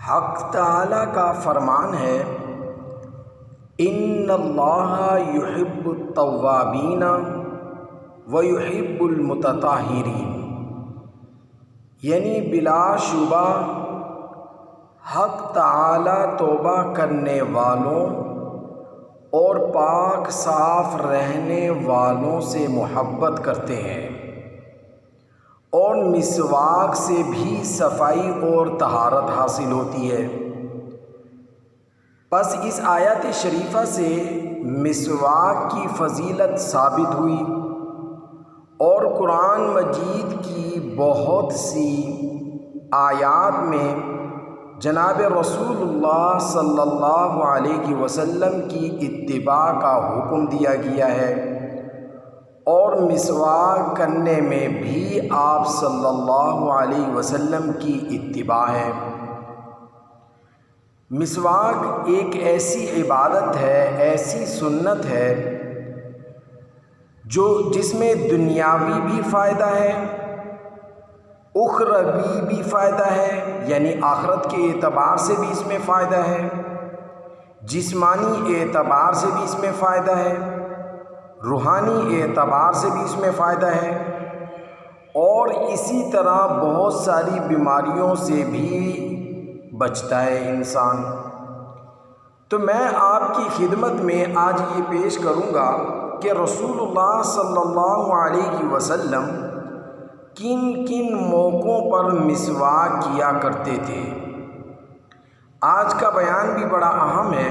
حق تعالیٰ کا فرمان ہے ان اللہ یحب التوابین ویحب المتطہرین، یعنی بلا شبہ حق تعالیٰ توبہ کرنے والوں اور پاک صاف رہنے والوں سے محبت کرتے ہیں، اور مسواک سے بھی صفائی اور طہارت حاصل ہوتی ہے۔ پس اس آیت شریفہ سے مسواک کی فضیلت ثابت ہوئی، اور قرآن مجید کی بہت سی آیات میں جناب رسول اللہ صلی اللہ علیہ وسلم کی اتباع کا حکم دیا گیا ہے، اور مسواک کرنے میں بھی آپ صلی اللہ علیہ وسلم کی اتباع ہے۔ مسواک ایک ایسی عبادت ہے، ایسی سنت ہے جس میں دنیاوی بھی فائدہ ہے، اخروی بھی فائدہ ہے، یعنی آخرت کے اعتبار سے بھی اس میں فائدہ ہے، جسمانی اعتبار سے بھی اس میں فائدہ ہے، روحانی اعتبار سے بھی اس میں فائدہ ہے، اور اسی طرح بہت ساری بیماریوں سے بھی بچتا ہے انسان۔ تو میں آپ کی خدمت میں آج یہ پیش کروں گا کہ رسول اللہ صلی اللہ علیہ وسلم کن کن موقعوں پر مسواک کیا کرتے تھے۔ آج کا بیان بھی بڑا اہم ہے۔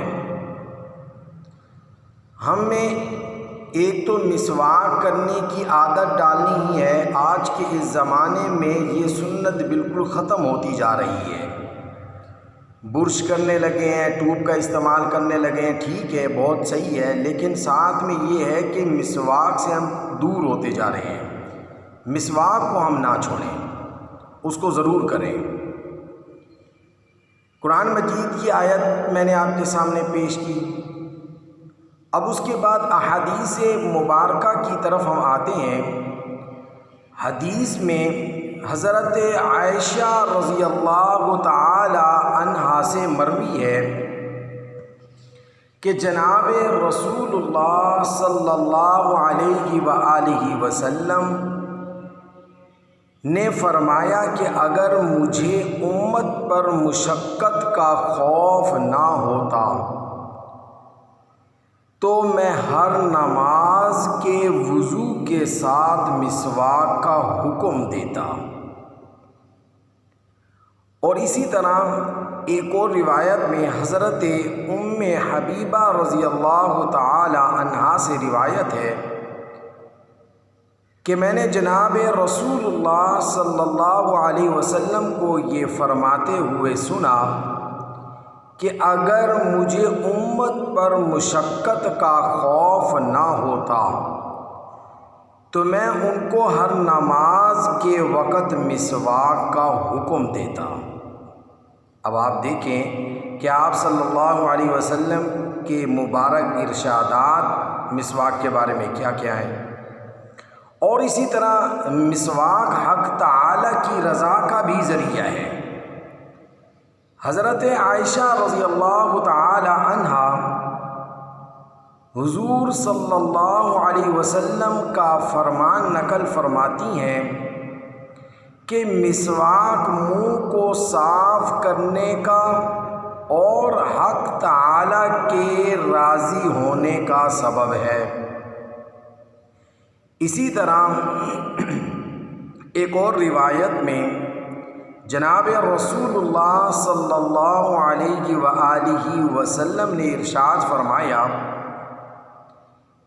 ہمیں ایک تو مسواک کرنے کی عادت ڈالنی ہی ہے۔ آج کے اس زمانے میں یہ سنت بالکل ختم ہوتی جا رہی ہے۔ برش کرنے لگے ہیں، ٹوب کا استعمال کرنے لگے ہیں، ٹھیک ہے، بہت صحیح ہے، لیکن ساتھ میں یہ ہے کہ مسواک سے ہم دور ہوتے جا رہے ہیں۔ مسواک کو ہم نہ چھوڑیں، اس کو ضرور کریں۔ قرآن مجید کی آیت میں نے آپ کے سامنے پیش کی۔ اب اس کے بعد احادیث مبارکہ کی طرف ہم آتے ہیں۔ حدیث میں حضرت عائشہ رضی اللہ تعالی عنہا سے مروی ہے کہ جناب رسول اللہ صلی اللہ علیہ وآلہ وسلم نے فرمایا کہ اگر مجھے امت پر مشقت کا خوف نہ ہوتا تو میں ہر نماز کے وضو کے ساتھ مسواک کا حکم دیتا۔ اور اسی طرح ایک اور روایت میں حضرت ام حبیبہ رضی اللہ تعالی عنہا سے روایت ہے کہ میں نے جناب رسول اللہ صلی اللہ علیہ وسلم کو یہ فرماتے ہوئے سنا کہ اگر مجھے امت پر مشقت کا خوف نہ ہوتا تو میں ان کو ہر نماز کے وقت مسواک کا حکم دیتا۔ اب آپ دیکھیں کہ آپ صلی اللہ علیہ وسلم کے مبارک ارشادات مسواک کے بارے میں کیا کیا ہیں۔ اور اسی طرح مسواک حق تعالیٰ کی رضا کا بھی ذریعہ ہے۔ حضرت عائشہ رضی اللہ تعالی عنہا حضور صلی اللہ علیہ وسلم کا فرمان نقل فرماتی ہیں کہ مسواک منہ کو صاف کرنے کا اور حق تعالیٰ کے راضی ہونے کا سبب ہے۔ اسی طرح ایک اور روایت میں جناب رسول اللہ صلی اللہ علیہ وآلہ وسلم نے ارشاد فرمایا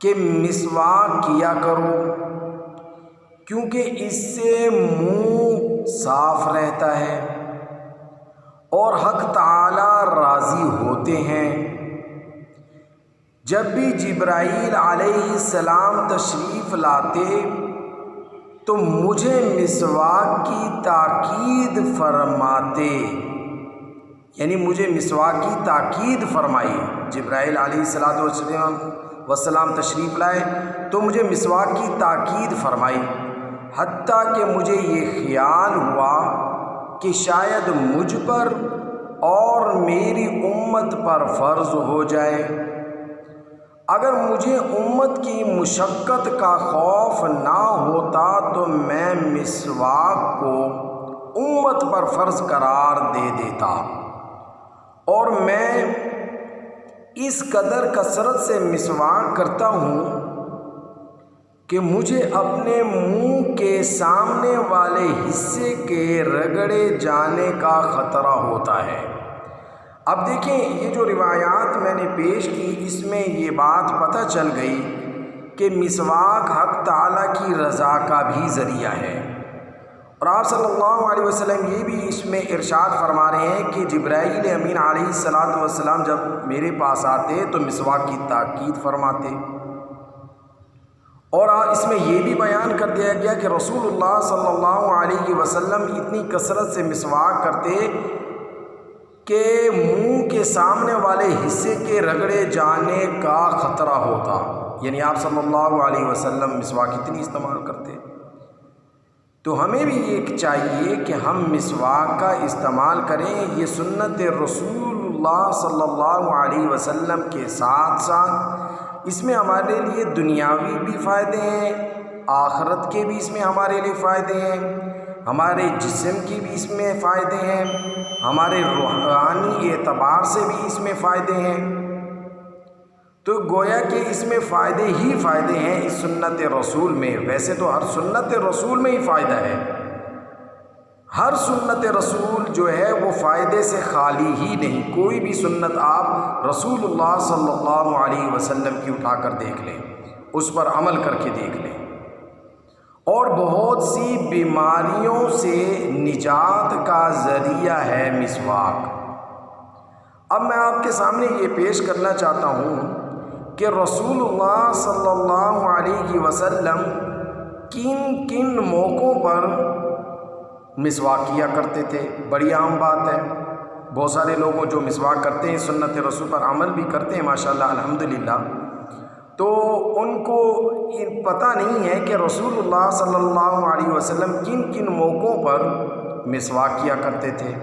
کہ مسواک کیا کرو کیونکہ اس سے منہ صاف رہتا ہے اور حق تعالی راضی ہوتے ہیں۔ جب بھی جبرائیل علیہ السلام تشریف لاتے تو مجھے مسواک کی تاکید فرماتے، یعنی مجھے مسواک کی تاکید فرمائی۔ جبرائیل علیہ السلام تشریف لائے تو مجھے مسواک کی تاکید فرمائی، حتیٰ کہ مجھے یہ خیال ہوا کہ شاید مجھ پر اور میری امت پر فرض ہو جائے۔ اگر مجھے امت کی مشقت کا خوف نہ ہوتا تو میں مسواک کو امت پر فرض قرار دے دیتا، اور میں اس قدر کثرت سے مسواک کرتا ہوں کہ مجھے اپنے منہ کے سامنے والے حصے کے رگڑے جانے کا خطرہ ہوتا ہے۔ اب دیکھیں، یہ جو روایات میں نے پیش کی، اس میں یہ بات پتہ چل گئی کہ مسواک حق تعالیٰ کی رضا کا بھی ذریعہ ہے۔ اور آپ صلی اللہ علیہ وسلم یہ بھی اس میں ارشاد فرما رہے ہیں کہ جبرائیل امین علیہ السلام جب میرے پاس آتے تو مسواک کی تاکید فرماتے۔ اور اس میں یہ بھی بیان کر دیا گیا کہ رسول اللہ صلی اللہ علیہ وسلم اتنی کثرت سے مسواک کرتے کہ منہ کے سامنے والے حصے کے رگڑے جانے کا خطرہ ہوتا، یعنی آپ صلی اللہ علیہ وسلم مسواک اتنی استعمال کرتے۔ تو ہمیں بھی یہ چاہیے کہ ہم مسواک کا استعمال کریں۔ یہ سنت رسول اللہ صلی اللہ علیہ وسلم کے ساتھ ساتھ اس میں ہمارے لیے دنیاوی بھی فائدے ہیں، آخرت کے بھی اس میں ہمارے لیے فائدے ہیں، ہمارے جسم کی بھی اس میں فائدے ہیں، ہمارے روحانی اعتبار سے بھی اس میں فائدے ہیں۔ تو گویا کہ اس میں فائدے ہی فائدے ہیں اس سنت رسول میں۔ ویسے تو ہر سنت رسول میں ہی فائدہ ہے، ہر سنت رسول جو ہے وہ فائدے سے خالی ہی نہیں۔ کوئی بھی سنت آپ رسول اللہ صلی اللہ علیہ وسلم کی اٹھا کر دیکھ لیں، اس پر عمل کر کے دیکھ لیں، اور بہت سی بیماریوں سے نجات کا ذریعہ ہے مسواک۔ اب میں آپ کے سامنے یہ پیش کرنا چاہتا ہوں کہ رسول اللہ صلی اللہ علیہ وسلم کن کن موقعوں پر مسواک کیا کرتے تھے۔ بڑی عام بات ہے، بہت سارے لوگوں جو مسواک کرتے ہیں، سنت رسول پر عمل بھی کرتے ہیں ماشاءاللہ الحمدللہ، تو ان کو پتہ نہیں ہے کہ رسول اللہ صلی اللہ علیہ وسلم کن کن موقعوں پر مسواک کیا کرتے تھے۔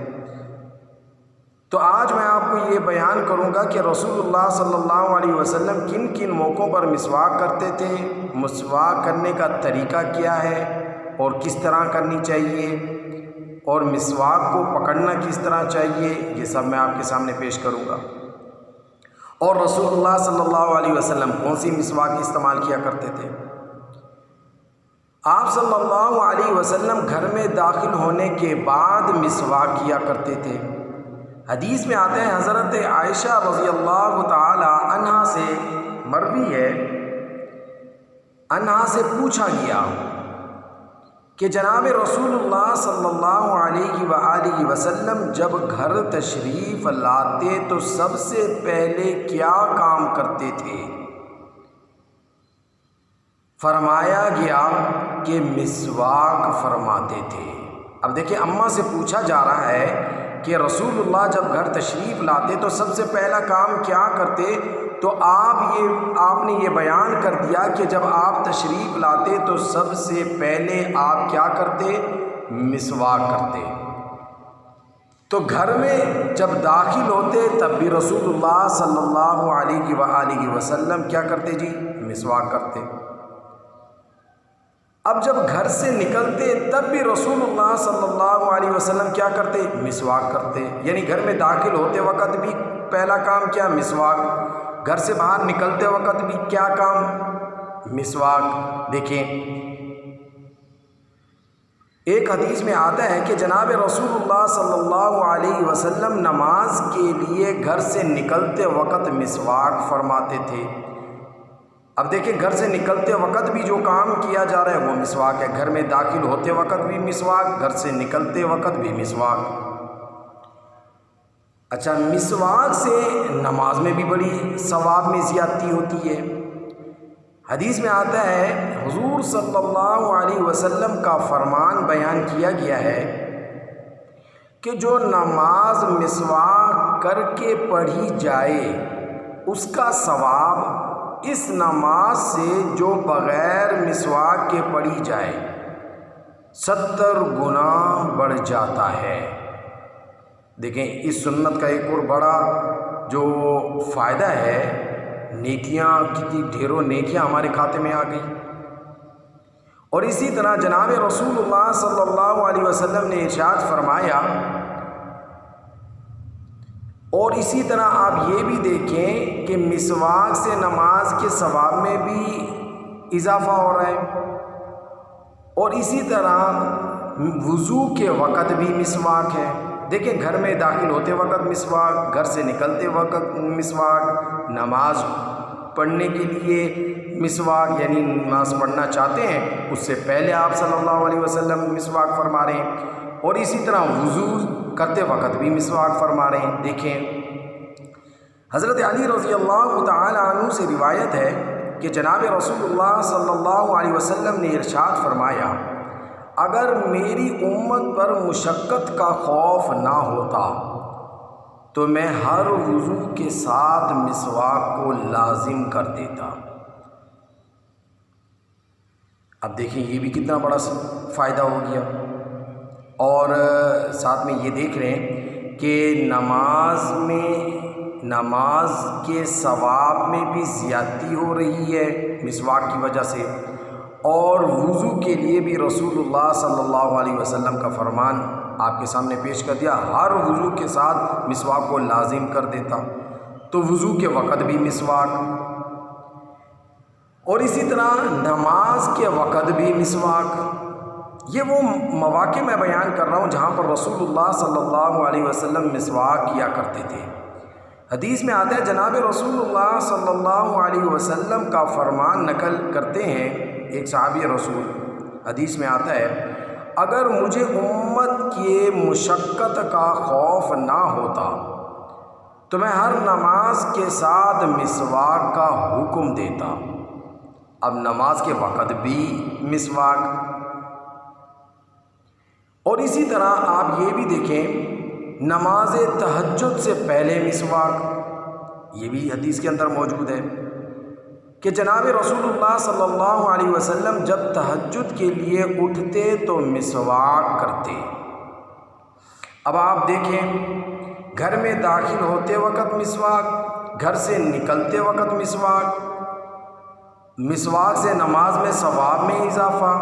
تو آج میں آپ کو یہ بیان کروں گا کہ رسول اللہ صلی اللہ علیہ وسلم کن کن موقعوں پر مسواک کرتے تھے، مسواک کرنے کا طریقہ کیا ہے اور کس طرح کرنی چاہیے، اور مسواک کو پکڑنا کس طرح چاہیے، یہ سب میں آپ کے سامنے پیش کروں گا۔ اور رسول اللہ صلی اللہ علیہ وسلم کون سی مسواک استعمال کیا کرتے تھے۔ آپ صلی اللہ علیہ وسلم گھر میں داخل ہونے کے بعد مسواک کیا کرتے تھے۔ حدیث میں آتے ہیں، حضرت عائشہ رضی اللہ تعالی عنہا سے مروی ہے، عنہا سے پوچھا گیا کہ جناب رسول اللہ صلی اللہ علیہ وآلہ وسلم جب گھر تشریف لاتے تو سب سے پہلے کیا کام کرتے تھے؟ فرمایا گیا کہ مسواک فرماتے تھے۔ اب دیکھیں، اماں سے پوچھا جا رہا ہے کہ رسول اللہ جب گھر تشریف لاتے تو سب سے پہلا کام کیا کرتے، تو آپ نے یہ بیان کر دیا کہ جب آپ تشریف لاتے تو سب سے پہلے آپ کیا کرتے؟ مسواک کرتے۔ تو گھر میں جب داخل ہوتے تب بھی رسول اللہ صلی اللہ علیہ وآلہ وسلم کیا کرتے جی؟ مسواک کرتے۔ اب جب گھر سے نکلتے تب بھی رسول اللہ صلی اللہ علیہ وسلم کیا کرتے؟ مسواک کرتے۔ یعنی گھر میں داخل ہوتے وقت بھی پہلا کام کیا؟ مسواک۔ گھر سے باہر نکلتے وقت بھی کیا کام؟ مسواک۔ دیکھیں، ایک حدیث میں آتا ہے کہ جناب رسول اللہ صلی اللہ علیہ وسلم نماز کے لیے گھر سے نکلتے وقت مسواک فرماتے تھے۔ اب دیکھیں، گھر سے نکلتے وقت بھی جو کام کیا جا رہا ہے وہ مسواک ہے۔ گھر میں داخل ہوتے وقت بھی مسواک، گھر سے نکلتے وقت بھی مسواک۔ اچھا، مسواک سے نماز میں بھی بڑی ثواب میں زیادتی ہوتی ہے۔ حدیث میں آتا ہے، حضور صلی اللہ علیہ وسلم کا فرمان بیان کیا گیا ہے کہ جو نماز مسواک کر کے پڑھی جائے اس کا ثواب اس نماز سے جو بغیر مسواک کے پڑھی جائے 70 گنا بڑھ جاتا ہے۔ دیکھیں اس سنت کا ایک اور بڑا جو فائدہ ہے، نیکیاں کتنی ڈھیروں نیکیاں ہمارے کھاتے میں آ گئی۔ اور اسی طرح جناب رسول اللہ صلی اللہ علیہ وسلم نے ارشاد فرمایا، اور اسی طرح آپ یہ بھی دیکھیں کہ مسواک سے نماز کے ثواب میں بھی اضافہ ہو رہا ہے، اور اسی طرح وضو کے وقت بھی مسواک ہے۔ دیکھیں گھر میں داخل ہوتے وقت مسواک، گھر سے نکلتے وقت مسواک، نماز پڑھنے کے لیے مسواک، یعنی نماز پڑھنا چاہتے ہیں اس سے پہلے آپ صلی اللہ علیہ وسلم مسواک فرما رہے ہیں، اور اسی طرح وضو کرتے وقت بھی مسواک فرما رہے ہیں۔ دیکھیں حضرت علی رضی اللہ تعالی عنہ سے روایت ہے کہ جناب رسول اللہ صلی اللہ علیہ وسلم نے ارشاد فرمایا، اگر میری امت پر مشقت کا خوف نہ ہوتا تو میں ہر وضو کے ساتھ مسواک کو لازم کر دیتا۔ اب دیکھیں یہ بھی کتنا بڑا فائدہ ہو گیا، اور ساتھ میں یہ دیکھ رہے ہیں کہ نماز کے ثواب میں بھی زیادتی ہو رہی ہے مسواک کی وجہ سے، اور وضو کے لیے بھی رسول اللہ صلی اللہ علیہ وسلم کا فرمان آپ کے سامنے پیش کر دیا، ہر وضو کے ساتھ مسواک کو لازم کر دیتا، تو وضو کے وقت بھی مسواک، اور اسی طرح نماز کے وقت بھی مسواک۔ یہ وہ مواقع میں بیان کر رہا ہوں جہاں پر رسول اللہ صلی اللہ علیہ وسلم مسواک کیا کرتے تھے۔ حدیث میں آتا ہے جناب رسول اللہ صلی اللہ علیہ وسلم کا فرمان نقل کرتے ہیں ایک صحابی رسول، حدیث میں آتا ہے، اگر مجھے امت کے مشقت کا خوف نہ ہوتا تو میں ہر نماز کے ساتھ مسواک کا حکم دیتا۔ اب نماز کے وقت بھی مسواک، اور اسی طرح آپ یہ بھی دیکھیں نماز تہجد سے پہلے مسواک، یہ بھی حدیث کے اندر موجود ہے کہ جناب رسول اللہ صلی اللہ علیہ وسلم جب تہجد کے لیے اٹھتے تو مسواک کرتے۔ اب آپ دیکھیں گھر میں داخل ہوتے وقت مسواک، گھر سے نکلتے وقت مسواک، مسواک سے نماز میں ثواب میں اضافہ،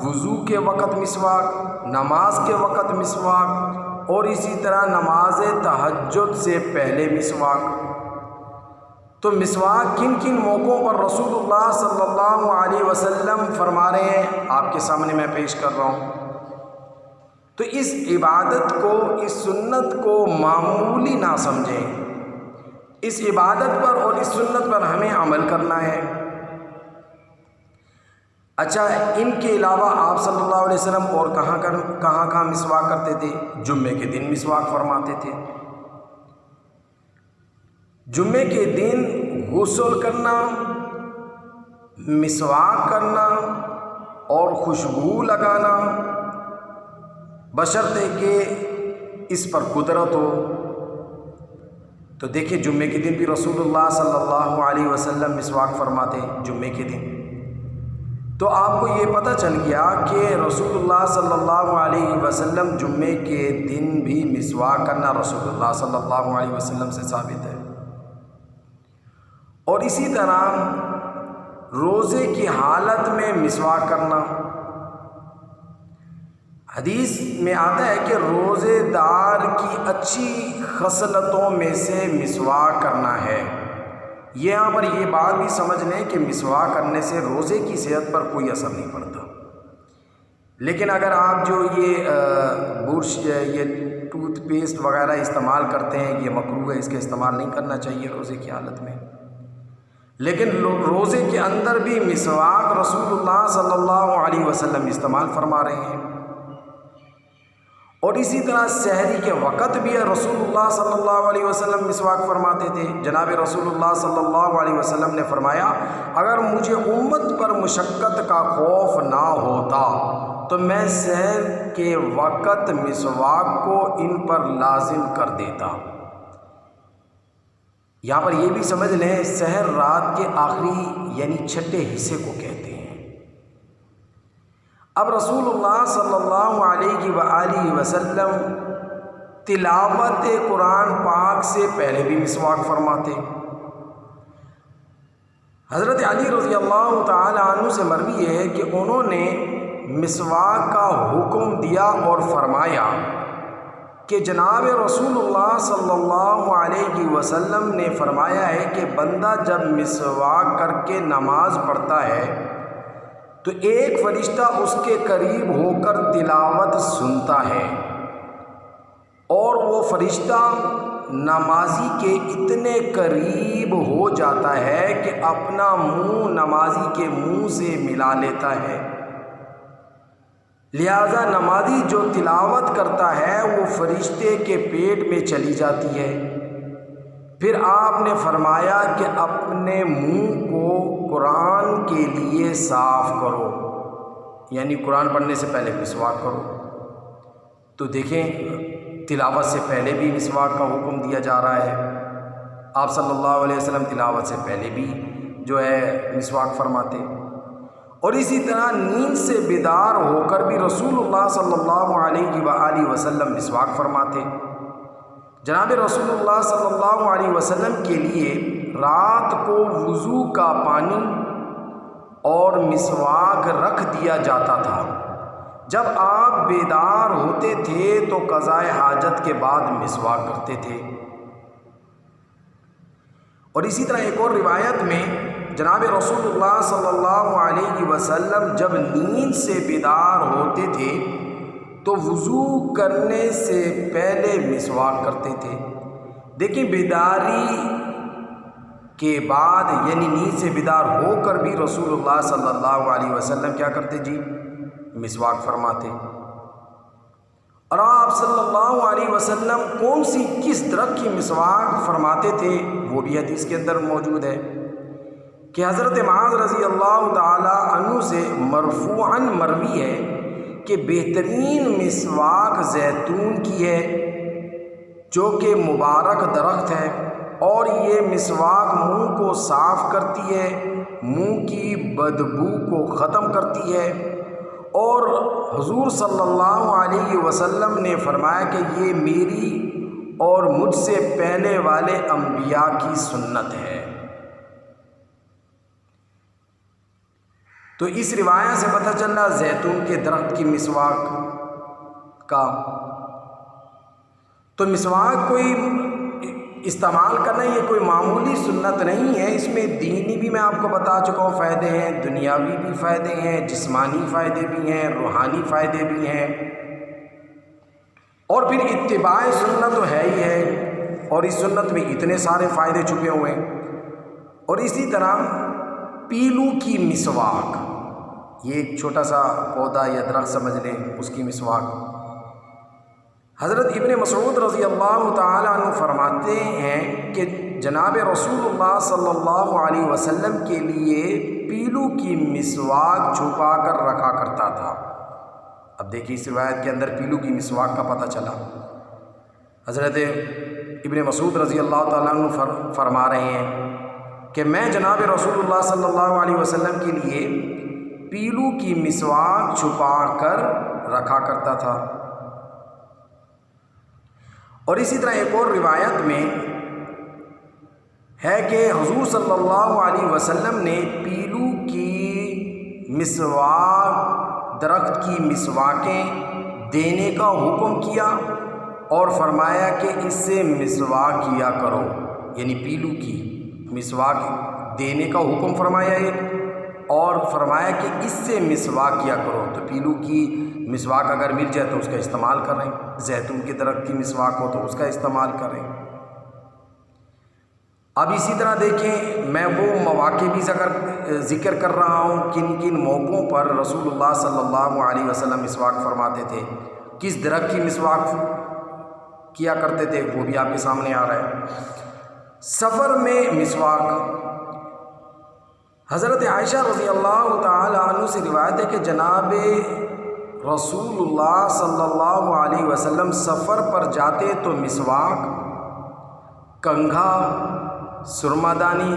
وضو کے وقت مسواک، نماز کے وقت مسواک، اور اسی طرح نماز تہجد سے پہلے مسواک۔ تو مسواک کن کن موقعوں پر رسول اللہ صلی اللہ علیہ وسلم فرما رہے ہیں آپ کے سامنے میں پیش کر رہا ہوں۔ تو اس عبادت کو، اس سنت کو معمولی نہ سمجھیں، اس عبادت پر اور اس سنت پر ہمیں عمل کرنا ہے۔ اچھا، ان کے علاوہ آپ صلی اللہ علیہ وسلم اور کہاں مسواک کرتے تھے؟ جمعے کے دن مسواک فرماتے تھے۔ جمعے کے دن غسل کرنا، مسواک کرنا اور خوشبو لگانا، بشرطے کہ اس پر قدرت ہو۔ تو دیکھیں جمعے کے دن بھی رسول اللہ صلی اللہ علیہ وسلم مسواک فرماتے ہیں جمعے کے دن۔ تو آپ کو یہ پتہ چل گیا کہ رسول اللہ صلی اللہ علیہ وسلم جمعے کے دن بھی مسواک کرنا رسول اللہ صلی اللہ علیہ وسلم سے ثابت ہے۔ اور اسی طرح روزے کی حالت میں مسواک کرنا، حدیث میں آتا ہے کہ روزے دار کی اچھی خصلتوں میں سے مسواک کرنا ہے۔ یہاں پر یہ بات بھی سمجھ لیں کہ مسواک کرنے سے روزے کی صحت پر کوئی اثر نہیں پڑتا، لیکن اگر آپ جو یہ برش، یہ ٹوتھ پیسٹ وغیرہ استعمال کرتے ہیں، یہ مکروہ ہے، اس کا استعمال نہیں کرنا چاہیے روزے کی حالت میں۔ لیکن روزے کے اندر بھی مسواک رسول اللہ صلی اللہ علیہ وسلم استعمال فرما رہے ہیں۔ اور اسی طرح سحری کے وقت بھی رسول اللہ صلی اللہ علیہ وسلم مسواک فرماتے تھے۔ جناب رسول اللہ صلی اللہ علیہ وسلم نے فرمایا، اگر مجھے امت پر مشقت کا خوف نہ ہوتا تو میں سحر کے وقت مسواک کو ان پر لازم کر دیتا۔ یہاں پر یہ بھی سمجھ لیں سحر رات کے آخری یعنی چھٹے حصے کو کہتے ہیں۔ اب رسول اللہ صلی اللہ علیہ وآلہ وسلم تلاوت قرآن پاک سے پہلے بھی مسواک فرماتے۔ حضرت علی رضی اللہ تعالی عنہ سے مروی ہے کہ انہوں نے مسواک کا حکم دیا اور فرمایا کہ جناب رسول اللہ صلی اللہ علیہ وسلم نے فرمایا ہے کہ بندہ جب مسواک کر کے نماز پڑھتا ہے تو ایک فرشتہ اس کے قریب ہو کر تلاوت سنتا ہے، اور وہ فرشتہ نمازی کے اتنے قریب ہو جاتا ہے کہ اپنا منہ نمازی کے منہ سے ملا لیتا ہے۔ لہذا نمازی جو تلاوت کرتا ہے وہ فرشتے کے پیٹ میں چلی جاتی ہے۔ پھر آپ نے فرمایا کہ اپنے منہ کو قرآن کے لیے صاف کرو، یعنی قرآن پڑھنے سے پہلے مسواک کرو۔ تو دیکھیں تلاوت سے پہلے بھی مسواک کا حکم دیا جا رہا ہے۔ آپ صلی اللہ علیہ وسلم تلاوت سے پہلے بھی جو ہے مسواک فرماتے، اور اسی طرح نیند سے بیدار ہو کر بھی رسول اللہ صلی اللہ علیہ وآلہ وسلم مسواک فرماتے۔ جناب رسول اللہ صلی اللہ علیہ وسلم کے لیے رات کو وضو کا پانی اور مسواک رکھ دیا جاتا تھا۔ جب آپ بیدار ہوتے تھے تو قضاء حاجت کے بعد مسواک کرتے تھے۔ اور اسی طرح ایک اور روایت میں جناب رسول اللہ صلی اللہ علیہ وسلم جب نیند سے بیدار ہوتے تھے تو وضو کرنے سے پہلے مسواک کرتے تھے۔ دیکھیں بیداری کے بعد یعنی نیند سے بیدار ہو کر بھی رسول اللہ صلی اللہ علیہ وسلم کیا کرتے جی؟ مسواک فرماتے۔ اور آپ صلی اللہ علیہ وسلم کون سی کس درخت کی مسواک فرماتے تھے وہ بھی حدیث کے اندر موجود ہے کہ حضرت معاذ رضی اللہ تعالی عنہ سے مرفوعاً مروی ہے کہ بہترین مسواک زیتون کی ہے جو کہ مبارک درخت ہے، اور یہ مسواک منہ کو صاف کرتی ہے، منہ کی بدبو کو ختم کرتی ہے، اور حضور صلی اللہ علیہ وسلم نے فرمایا کہ یہ میری اور مجھ سے پہلے والے انبیاء کی سنت ہے۔ تو اس روایت سے پتہ چلا زیتون کے درخت کی مسواک کا۔ تو مسواک کوئی استعمال کرنا یہ کوئی معمولی سنت نہیں ہے، اس میں دینی بھی میں آپ کو بتا چکا ہوں فائدے ہیں، دنیاوی بھی فائدے ہیں، جسمانی فائدے بھی ہیں، روحانی فائدے بھی ہیں، اور پھر اتباع سنت تو ہے ہی ہے، اور اس سنت میں اتنے سارے فائدے چھپے ہوئے ہیں۔ اور اسی طرح پیلو کی مسواک، یہ ایک چھوٹا سا پودا یا درخت سمجھ لیں، اس کی مسواک۔ حضرت ابن مسعود رضی اللہ تعالی عنہ فرماتے ہیں کہ جناب رسول اللہ صلی اللہ علیہ وسلم کے لیے پیلو کی مسواک چھپا کر رکھا کرتا تھا۔ اب دیکھیے اس روایت کے اندر پیلو کی مسواک کا پتہ چلا۔ حضرت ابن مسعود رضی اللہ تعالیٰ عنہ فرما رہے ہیں کہ میں جناب رسول اللہ صلی اللہ علیہ وسلم کے لیے پیلو کی مسواک چھپا کر رکھا کرتا تھا۔ اور اسی طرح ایک اور روایت میں ہے کہ حضور صلی اللہ علیہ وسلم نے پیلو کی مسواک درخت کی مسواکیں دینے کا حکم کیا اور فرمایا کہ اس سے مسواک کیا کرو، یعنی پیلو کی مسواک دینے کا حکم فرمایا ایک، اور فرمایا کہ اس سے مسواک کیا کرو۔ تو پیلو کی مسواک اگر مل جائے تو اس کا استعمال کریں، زیتون کے درخت کی مسواک ہو تو اس کا استعمال کریں۔ اب اسی طرح دیکھیں میں وہ مواقع بھی ذکر کر رہا ہوں کن کن موقعوں پر رسول اللہ صلی اللہ علیہ وسلم مسواک فرماتے تھے، کس درخت کی مسواک کیا کرتے تھے وہ بھی آپ کے سامنے آ رہا ہے۔ سفر میں مسواک، حضرت عائشہ رضی اللہ تعالی عنہ سے روایت ہے کہ جناب رسول اللہ صلی اللہ علیہ وسلم سفر پر جاتے تو مسواک، کنگھا، سرمادانی،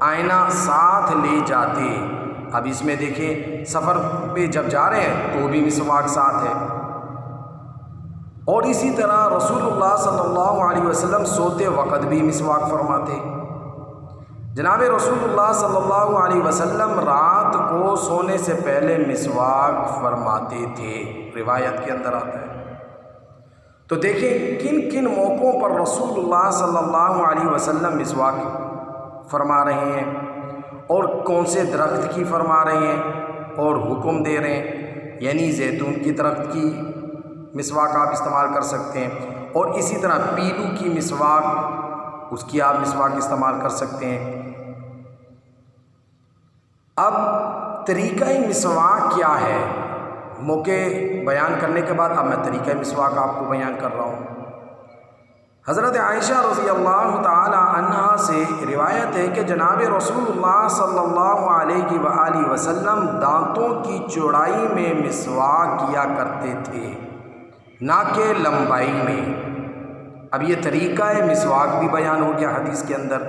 آئینہ ساتھ لے جاتے۔ اب اس میں دیکھیں سفر پہ جب جا رہے ہیں تو بھی مسواک ساتھ ہے۔ اور اسی طرح رسول اللہ صلی اللہ علیہ وسلم سوتے وقت بھی مسواک فرماتے۔ جناب رسول اللہ صلی اللہ علیہ وسلم رات کو سونے سے پہلے مسواک فرماتے تھے، روایت کے اندر آتا ہے۔ تو دیکھیں کن کن موقعوں پر رسول اللہ صلی اللہ علیہ وسلم مسواک فرما رہے ہیں اور کون سے درخت کی فرما رہے ہیں اور حکم دے رہے ہیں، یعنی زیتون کی درخت کی مسواک آپ استعمال کر سکتے ہیں، اور اسی طرح پیلو کی مسواک، اس کی آپ مسواک استعمال کر سکتے ہیں۔ اب طریقہ مسواک کیا ہے، موقع بیان کرنے کے بعد اب میں طریقہ مسواک آپ کو بیان کر رہا ہوں۔ حضرت عائشہ رضی اللہ تعالی عنہا سے روایت ہے کہ جناب رسول اللہ صلی اللہ علیہ وآلہ وسلم دانتوں کی چوڑائی میں مسواک کیا کرتے تھے، نہ کہ لمبائی میں۔ اب یہ طریقہ مسواک بھی بیان ہو گیا حدیث کے اندر،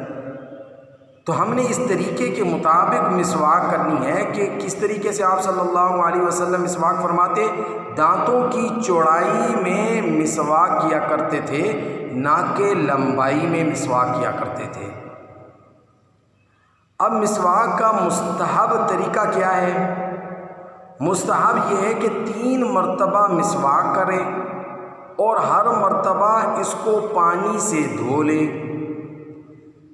تو ہم نے اس طریقے کے مطابق مسواک کرنی ہے کہ کس طریقے سے آپ صلی اللہ علیہ وسلم مسواک فرماتے، دانتوں کی چوڑائی میں مسواک کیا کرتے تھے، نہ کہ لمبائی میں مسواک کیا کرتے تھے۔ اب مسواک کا مستحب طریقہ کیا ہے؟ مستحب یہ ہے کہ 3 مرتبہ مسواک کرے اور ہر مرتبہ اس کو پانی سے دھو لے۔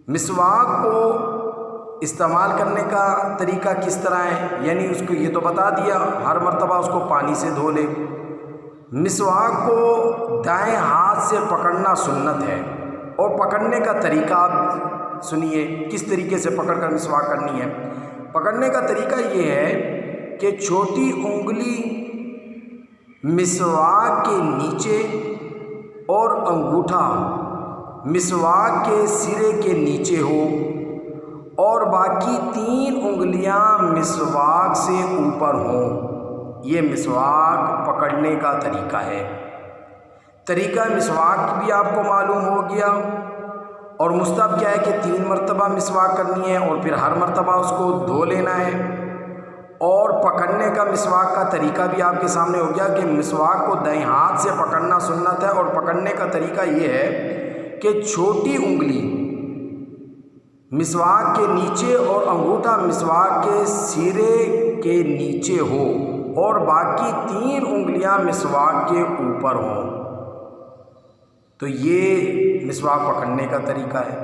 مسواک کو استعمال کرنے کا طریقہ کس طرح ہے، یعنی اس کو یہ تو بتا دیا، ہر مرتبہ اس کو پانی سے دھو لے۔ مسواک کو دائیں ہاتھ سے پکڑنا سنت ہے، اور پکڑنے کا طریقہ آپ سنیے کس طریقے سے پکڑ کر مسواک کرنی ہے۔ پکڑنے کا طریقہ یہ ہے کہ چھوٹی انگلی مسواک کے نیچے اور انگوٹھا مسواک کے سرے کے نیچے ہو، اور باقی 3 انگلیاں مسواک سے اوپر ہوں۔ یہ مسواک پکڑنے کا طریقہ ہے۔ طریقہ مسواک بھی آپ کو معلوم ہو گیا، اور مستحب کیا ہے کہ 3 مرتبہ مسواک کرنی ہے اور پھر ہر مرتبہ اس کو دھو لینا ہے۔ اور پکڑنے کا مسواک کا طریقہ بھی آپ کے سامنے ہو گیا کہ مسواک کو دائیں ہاتھ سے پکڑنا سنت ہے، اور پکڑنے کا طریقہ یہ ہے کہ چھوٹی انگلی مسواک کے نیچے اور انگوٹھا مسواک کے سرے کے نیچے ہو، اور باقی 3 انگلیاں مسواک کے اوپر ہوں۔ تو یہ مسواک پکڑنے کا طریقہ ہے۔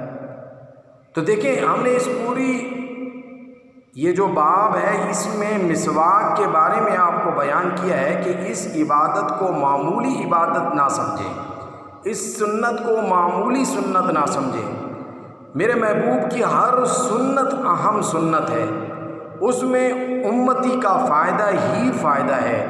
تو دیکھیں ہم نے اس پوری یہ جو باب ہے اس میں مسواک کے بارے میں آپ کو بیان کیا ہے کہ اس عبادت کو معمولی عبادت نہ سمجھیں، اس سنت کو معمولی سنت نہ سمجھیں۔ میرے محبوب کی ہر سنت اہم سنت ہے، اس میں امتی کا فائدہ ہی فائدہ ہے،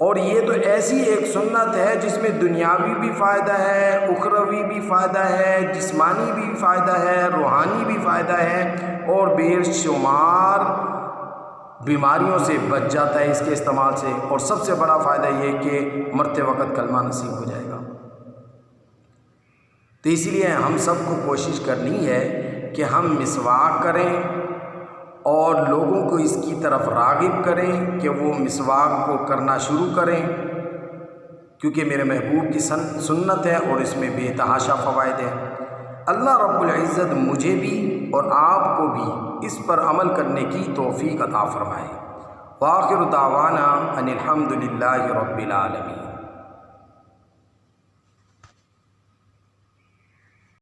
اور یہ تو ایسی ایک سنت ہے جس میں دنیاوی بھی فائدہ ہے، اخروی بھی فائدہ ہے، جسمانی بھی فائدہ ہے، روحانی بھی فائدہ ہے، اور بے شمار بیماریوں سے بچ جاتا ہے اس کے استعمال سے، اور سب سے بڑا فائدہ یہ کہ مرتے وقت کلمہ نصیب ہو جائے گا۔ تو اس لیے ہم سب کو کوشش کرنی ہے کہ ہم مسواک کریں اور لوگوں کو اس کی طرف راغب کریں کہ وہ مسواک کو کرنا شروع کریں، کیونکہ میرے محبوب کی سنت ہے اور اس میں بے تحاشا فوائد ہیں۔ اللہ رب العزت مجھے بھی اور آپ کو بھی اس پر عمل کرنے کی توفیق عطا فرمائے۔ وآخر دعوانا ان الحمد للہ رب العالمین۔